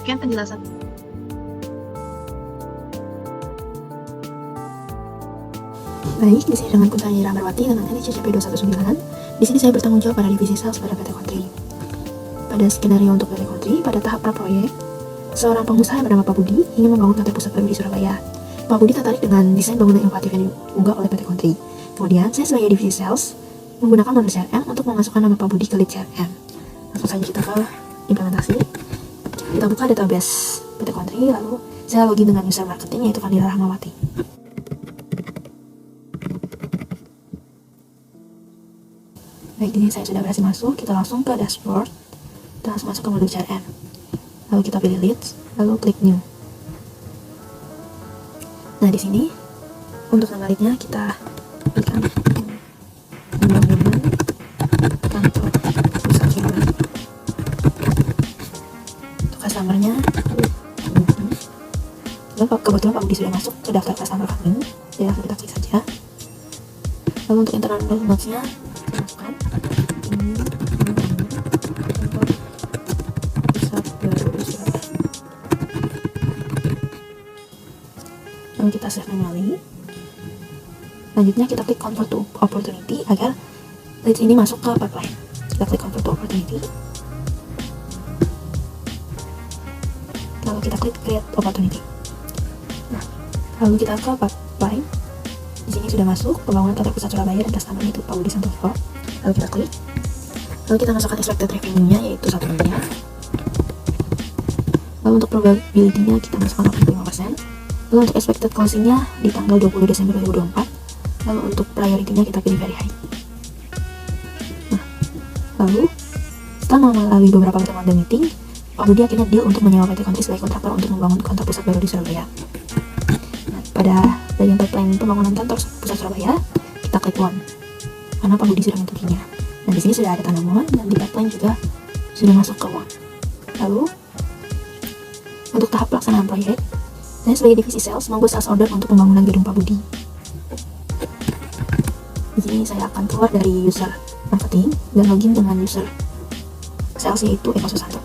Sekian penjelasan. Baik, di sini dengan saya Ira Marwati dengan NICCP 219. Di sini saya bertanggung jawab pada divisi sales pada PT Kontri. Pada skenario untuk PT Kontri, pada tahap praproyek, seorang pengusaha bernama Pak Budi ingin membangun kantor pusat baru di Surabaya. Pak Budi tertarik dengan desain bangunan inovatif yang diunggah oleh PT Kontri. Kemudian, saya sebagai divisi sales menggunakan modul CRM untuk memasukkan nama Pak Budi ke lead CRM. Langsung saja kita ke implementasi. Kita buka database PT Kontri, lalu saya login dengan user marketing yaitu Fandira Rahmawati. Baik, ini saya sudah berhasil masuk. Kita langsung ke dashboard. Kita langsung masuk ke modul CRM. Lalu kita pilih leads, lalu klik new. Nah, di sini untuk nama leadnya kita berikan pembangunan kantor pusat Surabaya. Untuk customer-nya, kebetulan Pak Budi sudah masuk ke daftar customer kami, jadi langsung kita klik saja. Lalu untuk internal notes-nya kita masukkan ini kantor pusat baru di Surabaya. Lalu kita save manually. Selanjutnya kita klik convert to opportunity agar leads ini masuk ke pipeline. Kita klik convert to opportunity. Lalu kita klik create opportunity. Nah, lalu kita ke pipeline. Di sini sudah masuk pembangunan kantor pusat Surabaya dan customer itu Pak Budi Santoso. Lalu kita klik. Lalu kita masukkan expected revenue-nya yaitu 1 miliar. Lalu untuk probability-nya kita masukkan 85%. Lalu untuk expected closing-nya di tanggal 20 Desember 2024. Lalu untuk priority-nya kita pilih very high. Nah, lalu setelah melalui beberapa pertemuan dan meeting, Pak Budi akhirnya deal untuk menyewa PT Kontri sebagai kontraktor untuk membangun kantor pusat baru di Surabaya. Nah, pada bagian pipeline pembangunan kantor pusat Surabaya, kita klik one karena Pak Budi sudah menyetujui. Nah, di sini sudah ada tanda one dan di pipeline juga sudah masuk ke one. Lalu untuk tahap pelaksanaan proyek, saya sebagai divisi sales membuat sales order untuk pembangunan gedung Pak Budi. Di sini saya akan keluar dari user marketing dan login dengan user sales yaitu Eko Susanto.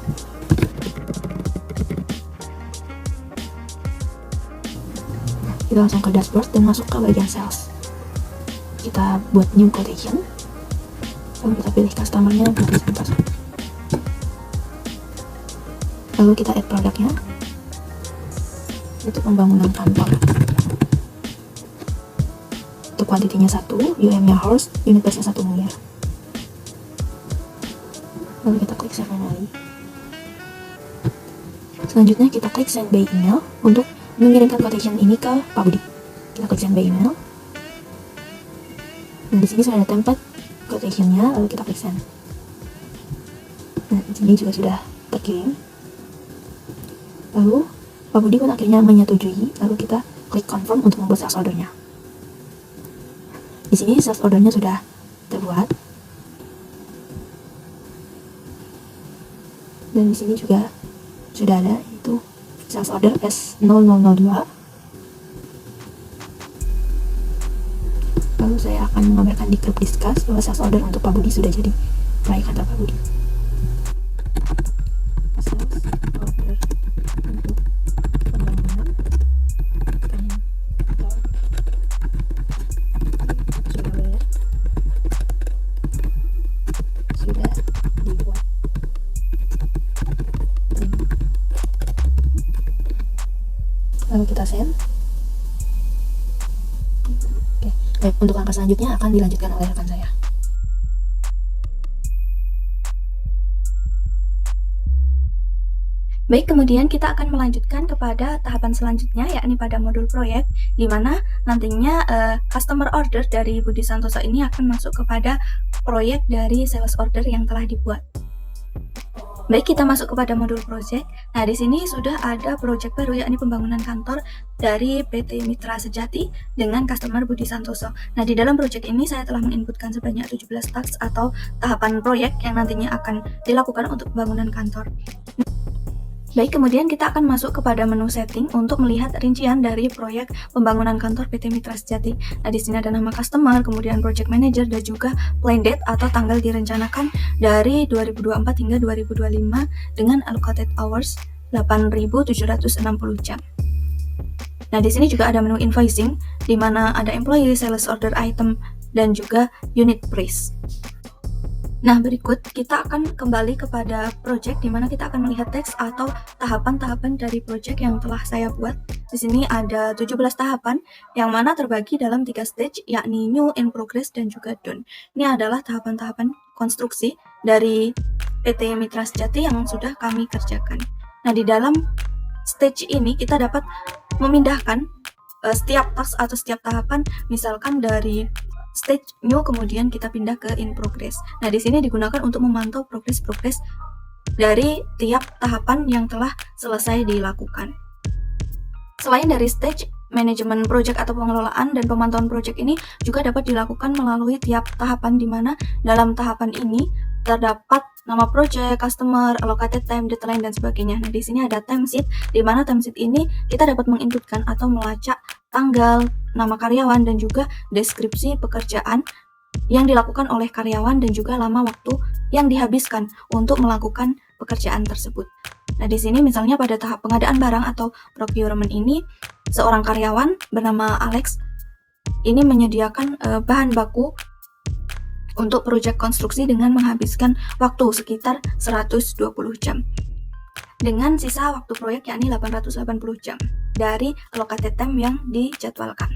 Kita langsung ke dashboard dan masuk ke bagian sales. Kita buat new quotation. Lalu kita pilih customer-nya Budi Santoso. Lalu kita add produknya. Itu pembangunan kantor. Untuk kuantitinya 1, UM-nya horse, unit price-nya 1 miliar. Lalu kita klik save manually. Selanjutnya kita klik send by email untuk mengirimkan quotation ini ke Pak Budi. Kita klik send by email. Dan di sini sudah ada template quotation-nya, lalu kita klik send. Nah, di sini juga sudah terkirim. Lalu Pak Budi pun akhirnya menyetujui, lalu kita klik confirm untuk membuat sales order-nya. Di sini sales order-nya sudah terbuat. Dan di sini juga sudah ada itu sales order S0002. Lalu saya akan mengabarkan di grup discuss bahwa sales order untuk Pak Budi sudah jadi proyek kantor Pak Budi. Sales order untuk pembangunan kantor Surabaya sudah dibuat. Lalu kita send. Oke, baik, untuk langkah selanjutnya akan dilanjutkan oleh rekan saya. Baik, kemudian kita akan melanjutkan kepada tahapan selanjutnya, yakni pada modul proyek, di mana nantinya customer order dari Budi Santoso ini akan masuk kepada proyek dari sales order yang telah dibuat. Baik, kita masuk kepada modul project. Nah, di sini sudah ada project baru, yakni pembangunan kantor dari PT Mitra Sejati dengan customer Budi Santoso. Nah, di dalam project ini saya telah menginputkan sebanyak 17 tasks atau tahapan proyek yang nantinya akan dilakukan untuk pembangunan kantor. Baik, kemudian kita akan masuk kepada menu setting untuk melihat rincian dari proyek pembangunan kantor PT Mitra Sejati. Nah, di sini ada nama customer, kemudian project manager, dan juga plan date atau tanggal direncanakan dari 2024 hingga 2025 dengan allocated hours 8.760 jam. Nah, di sini juga ada menu invoicing, di mana ada employee, sales order item, dan juga unit price. Nah, berikut kita akan kembali kepada project, di mana kita akan melihat teks atau tahapan-tahapan dari project yang telah saya buat. Di sini ada 17 tahapan, yang mana terbagi dalam 3 stage, yakni new, in progress, dan juga done. Ini adalah tahapan-tahapan konstruksi dari PT Mitra Sejati yang sudah kami kerjakan. Nah, di dalam stage ini kita dapat memindahkan setiap task atau setiap tahapan, misalkan dari stage new kemudian kita pindah ke in progress. Nah, di sini digunakan untuk memantau progres-progres dari tiap tahapan yang telah selesai dilakukan. Selain dari stage, manajemen project atau pengelolaan dan pemantauan project ini juga dapat dilakukan melalui tiap tahapan, di mana dalam tahapan ini terdapat nama project, customer, allocated time, deadline, dan sebagainya. Nah, di sini ada timesheet, di mana timesheet ini kita dapat menginputkan atau melacak tanggal, nama karyawan, dan juga deskripsi pekerjaan yang dilakukan oleh karyawan dan juga lama waktu yang dihabiskan untuk melakukan pekerjaan tersebut. Nah, di sini misalnya pada tahap pengadaan barang atau procurement ini, seorang karyawan bernama Alex ini menyediakan bahan baku untuk proyek konstruksi dengan menghabiskan waktu sekitar 120 jam. Dengan sisa waktu proyek yakni 880 jam dari allocated time yang dijadwalkan.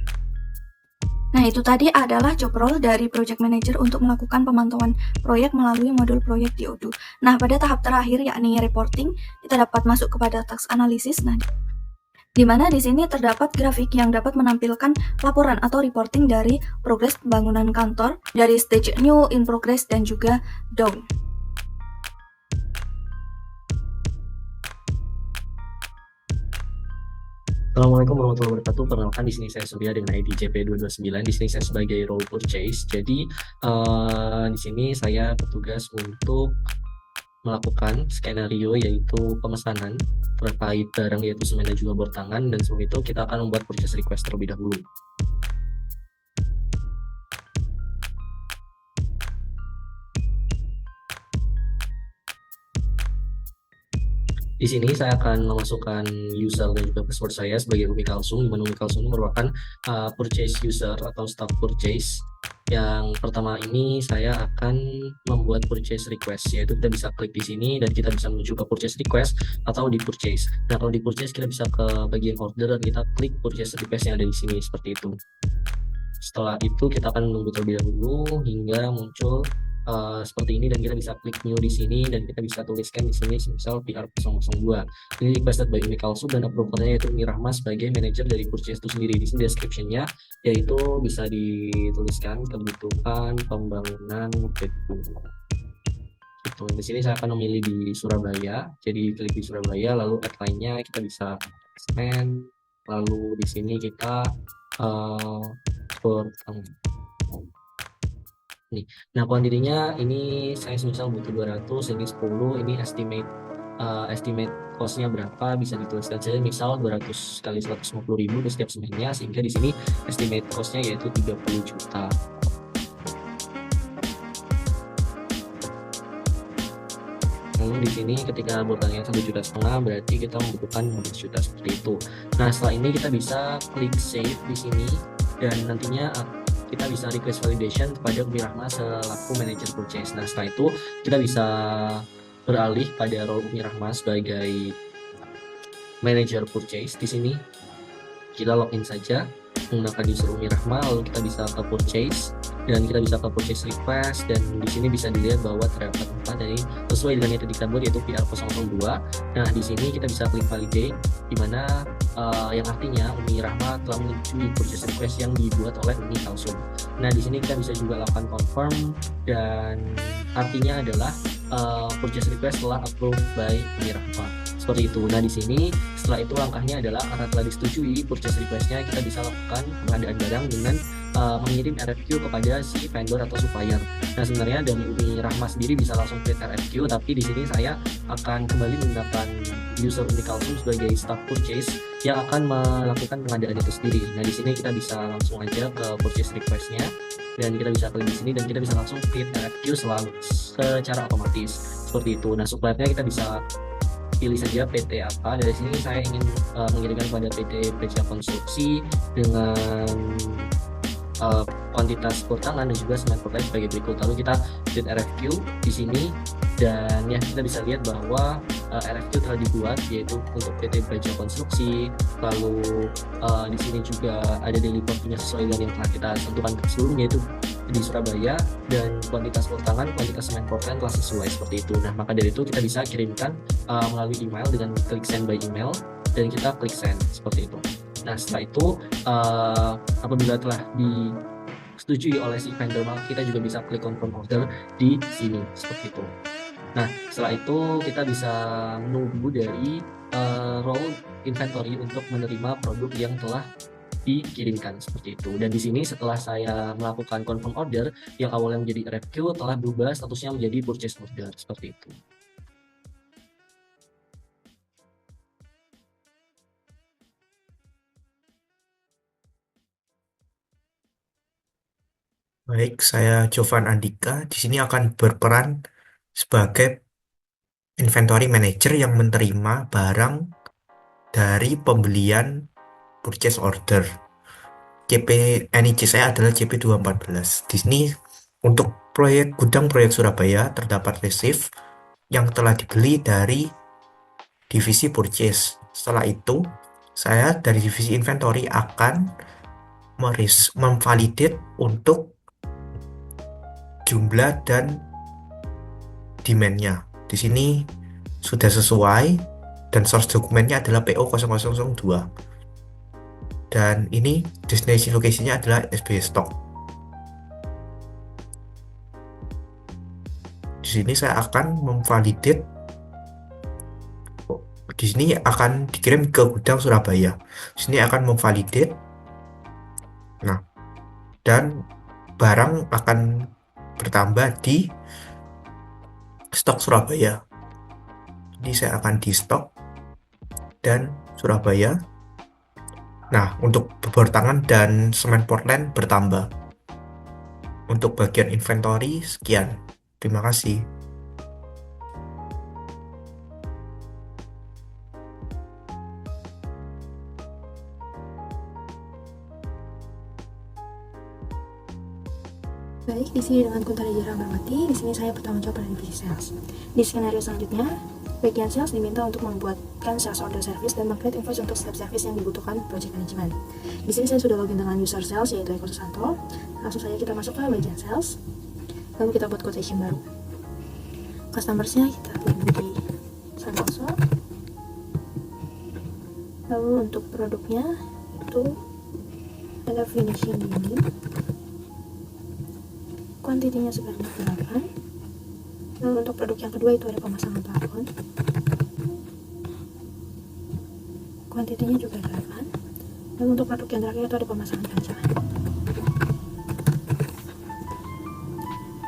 Nah, itu tadi adalah job role dari project manager untuk melakukan pemantauan proyek melalui modul proyek di Odoo. Nah, pada tahap terakhir yakni reporting, kita dapat masuk kepada task analysis. Nah, di mana di sini terdapat grafik yang dapat menampilkan laporan atau reporting dari progres pembangunan kantor dari stage new, in progress, dan juga done. Assalamualaikum warahmatullahi wabarakatuh. Perkenalkan, di sini saya Surya dengan ID JP229. Di sini saya sebagai role purchase. Jadi di sini saya bertugas untuk melakukan skenario, yaitu pemesanan terkait barang yaitu semen dan juga bor tangan, dan sebelum itu kita akan membuat purchase request terlebih dahulu. Di sini saya akan memasukkan user dan juga password saya sebagai Umi Kalsum, di mana Umi Kalsum merupakan purchase user atau staff purchase. Yang pertama ini saya akan membuat purchase request, yaitu kita bisa klik di sini dan kita bisa menuju ke purchase request atau di purchase. Nah, kalau di purchase kita bisa ke bagian order dan kita klik purchase request yang ada di sini seperti itu. Setelah itu kita akan menunggu terlebih dahulu hingga muncul seperti ini, dan kita bisa klik new di sini dan kita bisa tuliskan di sini misal PR002. Ini requested by Umi Kalsum dan approvernya yaitu Umi Rahma sebagai manajer dari purchase itu sendiri. Di sini description-nya yaitu bisa dituliskan kebutuhan pembangunan gedung. Gitu. Di sini saya akan memilih di Surabaya. Jadi klik di Surabaya, lalu headline-nya kita bisa scan, lalu di sini kita nah, kuantitinya ini saya misal butuh 200, ini 10, ini estimate cost-nya berapa, bisa dituliskan saja misal 200 kali 150.000 untuk setiap semennya, sehingga di sini estimate cost-nya yaitu 30 juta. Lalu di sini ketika bortannya 1,5 juta, berarti kita membutuhkan 15 juta seperti itu. Nah, setelah ini kita bisa klik save di sini dan nantinya kita bisa request validation kepada Umi Rahma selaku manager purchase. Nah, setelah itu kita bisa beralih pada role Umi Rahma sebagai manager purchase. Di sini kita login saja menggunakan user Umi Rahma, lalu kita bisa ke purchase dan kita bisa ke purchase request, dan di sini bisa dilihat bahwa terdapat 4 dari sesuai dengan yang tadi kita buat yaitu PR002. Nah, di sini kita bisa klik validate, di mana yang artinya Umi Rahma telah menyetujui purchase request yang dibuat oleh Umi Kalsum. Nah, di sini kita bisa juga lakukan confirm, dan artinya adalah purchase request telah approved by Umi Rahma. Seperti itu. Nah, di sini setelah itu langkahnya adalah karena telah disetujui purchase request-nya, kita bisa lakukan pengadaan barang dengan mengirim RFQ kepada si vendor atau supplier. Nah, sebenarnya dari Umi Rahma sendiri bisa langsung create RFQ, tapi di sini saya akan kembali menggunakan user Umi Kalsum sebagai staff purchase yang akan melakukan pengadaan itu sendiri. Nah, di sini kita bisa langsung aja ke purchase request-nya dan kita bisa klik di sini dan kita bisa langsung create RFQ secara otomatis seperti itu. Nah, supplier-nya kita bisa pilih saja PT apa. Dari sini saya ingin mengirimkan pada PT Beca Konstruksi dengan kuantitas pur tangan dan juga semen pur lain sebagai berikut. Lalu kita create RFQ di sini, dan ya kita bisa lihat bahwa RFQ telah dibuat, yaitu untuk PT Beca Konstruksi. Lalu di sini juga ada daily portnya sesuai dengan yang telah kita tentukan sebelumnya, yaitu di Surabaya, dan kuantitas pur tangan, kuantitas semen pur lain telah sesuai seperti itu. Nah, maka dari itu kita bisa kirimkan melalui email dengan klik send by email, dan kita klik send seperti itu. Nah, setelah itu apabila telah disetujui oleh si vendor, maka kita juga bisa klik confirm order di sini seperti itu. Nah, setelah itu kita bisa menunggu dari roll inventory untuk menerima produk yang telah dikirimkan seperti itu. Dan di sini setelah saya melakukan confirm order, yang awalnya menjadi RFQ telah berubah statusnya menjadi purchase order seperti itu. Baik, saya Jovan Andika. Di sini akan berperan sebagai inventory manager yang menerima barang dari pembelian purchase order. CP NIC saya adalah CP214. Di sini untuk proyek gudang proyek Surabaya terdapat receive yang telah dibeli dari divisi purchase. Setelah itu, saya dari divisi inventory akan memvalidate untuk jumlah dan demand-nya. Di sini sudah sesuai dan source dokumennya adalah PO 0002. Dan ini destination location-nya adalah SB Stock. Di sini saya akan memvalidate. Di sini akan dikirim ke gudang Surabaya. Di sini akan memvalidate. Nah, dan barang akan bertambah di stok Surabaya. Ini saya akan di stok dan Surabaya. Nah, untuk bobor tangan dan semen Portland bertambah. Untuk bagian inventory sekian. Terima kasih. Baik, di sini dengan Kunta Raja Rahmawati. Di sini saya bertanggung jawab pada divisi sales. Di skenario selanjutnya, bagian sales diminta untuk membuatkan sales order service dan meng-create invoice untuk setiap service yang dibutuhkan project management. Di sini saya sudah login dengan user sales, yaitu Eko Susanto. Langsung saja kita masuk ke bagian sales. Lalu kita buat quotation baru. Customersnya kita pilih di Santoso. Lalu untuk produknya itu ada finishing unit. Kuantitinya sebanyak 8. Lalu untuk produk yang kedua itu ada pemasangan plafon. Kuantitinya juga 8. Lalu untuk produk yang terakhir itu ada pemasangan kaca.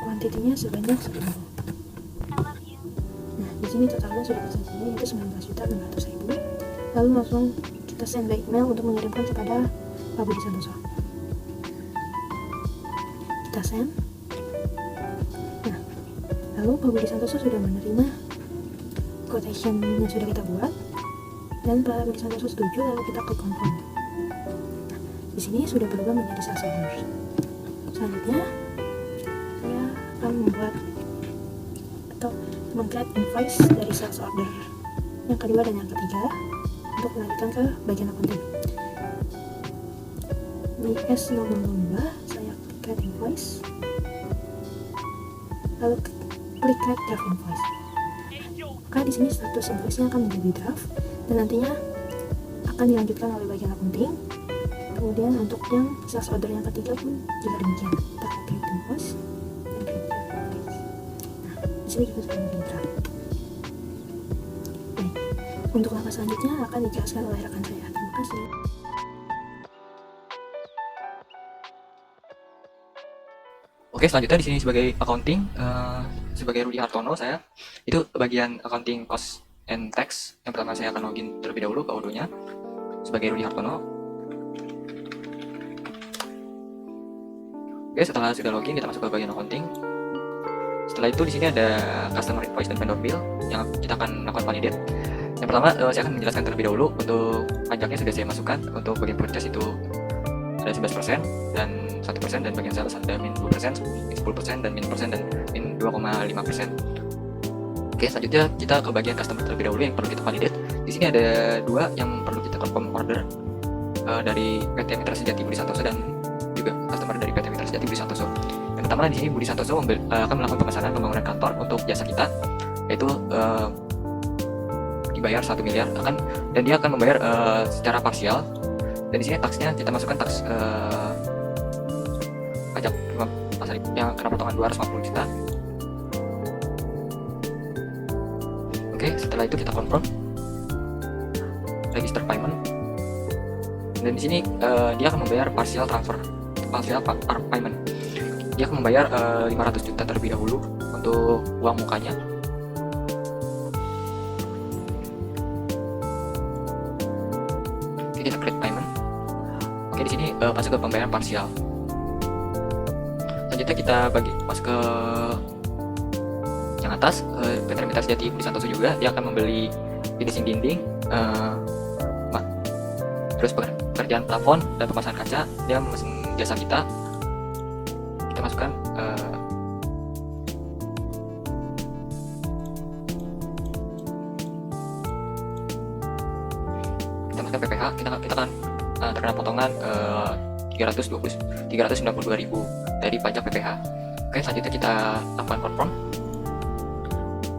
Kuantitinya sebanyak 10. Nah, di sini totalnya sudah tersedia, yaitu 19.600.000. Lalu langsung kita send by email untuk mengirimkan kepada Pak Budi Santoso. Kita send. Lalu Pak Budi Santoso sudah menerima quotation yang sudah kita buat, dan Pak Budi Santoso setuju, lalu kita klik confirm. Nah, di sini sudah berubah menjadi sales order. Selanjutnya, saya akan membuat atau meng-create invoice dari sales order yang kedua dan yang ketiga untuk melanjutkan ke bagian accounting. Di S002 saya create invoice, lalu klik create draft invoice. Maka di sini status invoice-nya akan menjadi draft dan nantinya akan dilanjutkan oleh bagian accounting. Kemudian untuk yang sales order yang ketiga pun juga demikian. Kita klik create invoice dan create draft invoice. Nah, di sini juga sudah menjadi draft. Baik, untuk langkah selanjutnya akan dijelaskan oleh rekan saya. Terima kasih. Oke, selanjutnya di sini sebagai accounting, sebagai Rudi Hartono, saya itu bagian accounting cost and tax. Yang pertama saya akan login terlebih dahulu ke Odoo-nya sebagai Rudi Hartono. Oke, setelah sudah login kita masuk ke bagian accounting. Setelah itu di sini ada customer invoice dan vendor bill yang kita akan lakukan validate. Yang pertama, saya akan menjelaskan terlebih dahulu. Untuk pajaknya sudah saya masukkan. Untuk bagian purchase itu ada 11% dan 1%, dan bagian sales ada min 2%, min 10%, dan min persen, dan min 2,5%. Oke, selanjutnya kita ke bagian customer terlebih dahulu yang perlu kita validate. Di sini ada dua yang perlu kita confirm order, dari PT Mitra Sejati Budi Santoso dan juga customer dari PT Mitra Sejati Budi Santoso. Yang pertama di sini Budi Santoso akan melakukan pemesanan pembangunan kantor untuk jasa kita, yaitu dibayar 1 miliar dan dia akan membayar secara parsial. Dan di sini taksnya kita masukkan taks pajak pasar yang kena potongan 250 juta. Oke, setelah itu kita confirm register payment. Dan di sini dia akan membayar partial payment. Dia akan membayar 500 juta terlebih dahulu untuk uang mukanya. Oke, kita create payment. Oke, di sini masuk ke pembayaran parsial. Selanjutnya kita masuk ke yang atas, PT Mitra Sejati Budi Santoso juga. Dia akan membeli finishing dinding, terus pekerjaan plafon dan pemasangan kaca. Dia memesan jasa kita. Kita masukkan PPH. Kita akan terkena potongan 392.000 dari pajak PPH. Oke, selanjutnya kita lakukan confirm.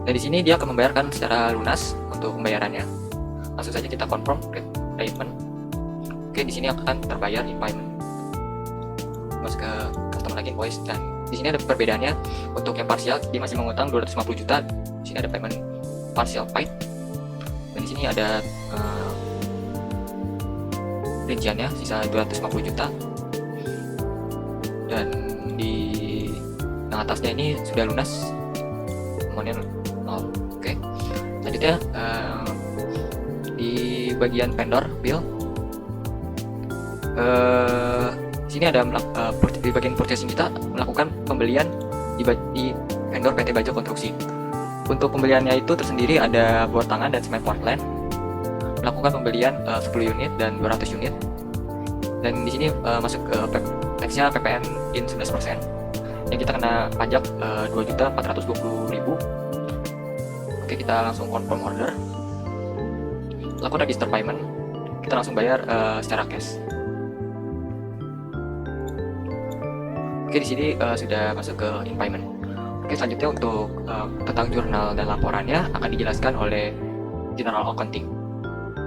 Dan di sini dia akan membayarkan secara lunas untuk pembayarannya. Langsung saja kita confirm payment. Oke, di sini akan terbayar in payment. Masuk ke customer lagi invoice, dan di sini ada perbedaannya. Untuk yang parsial dia masih mengutang 250 juta. Di sini ada payment partial paid. Dan di sini ada rinciannya sisa 250 juta. Dan di yang atasnya ini sudah lunas, amonnya 0. Oke, selanjutnya di bagian vendor bill, di sini ada di bagian purchasing kita melakukan pembelian di vendor PT Bajo Konstruksi. Untuk pembeliannya itu tersendiri ada bor tangan dan semen Portland. Melakukan pembelian 10 unit dan 200 unit. Dan di sini masuk ke taxnya PPN in 11%. Yang kita kena pajak 2.420.000. Oke, kita langsung confirm order. Lakukan register payment. Kita langsung bayar secara cash. Oke, di sini sudah masuk ke in payment. Oke, selanjutnya untuk tentang jurnal dan laporannya akan dijelaskan oleh General Accounting.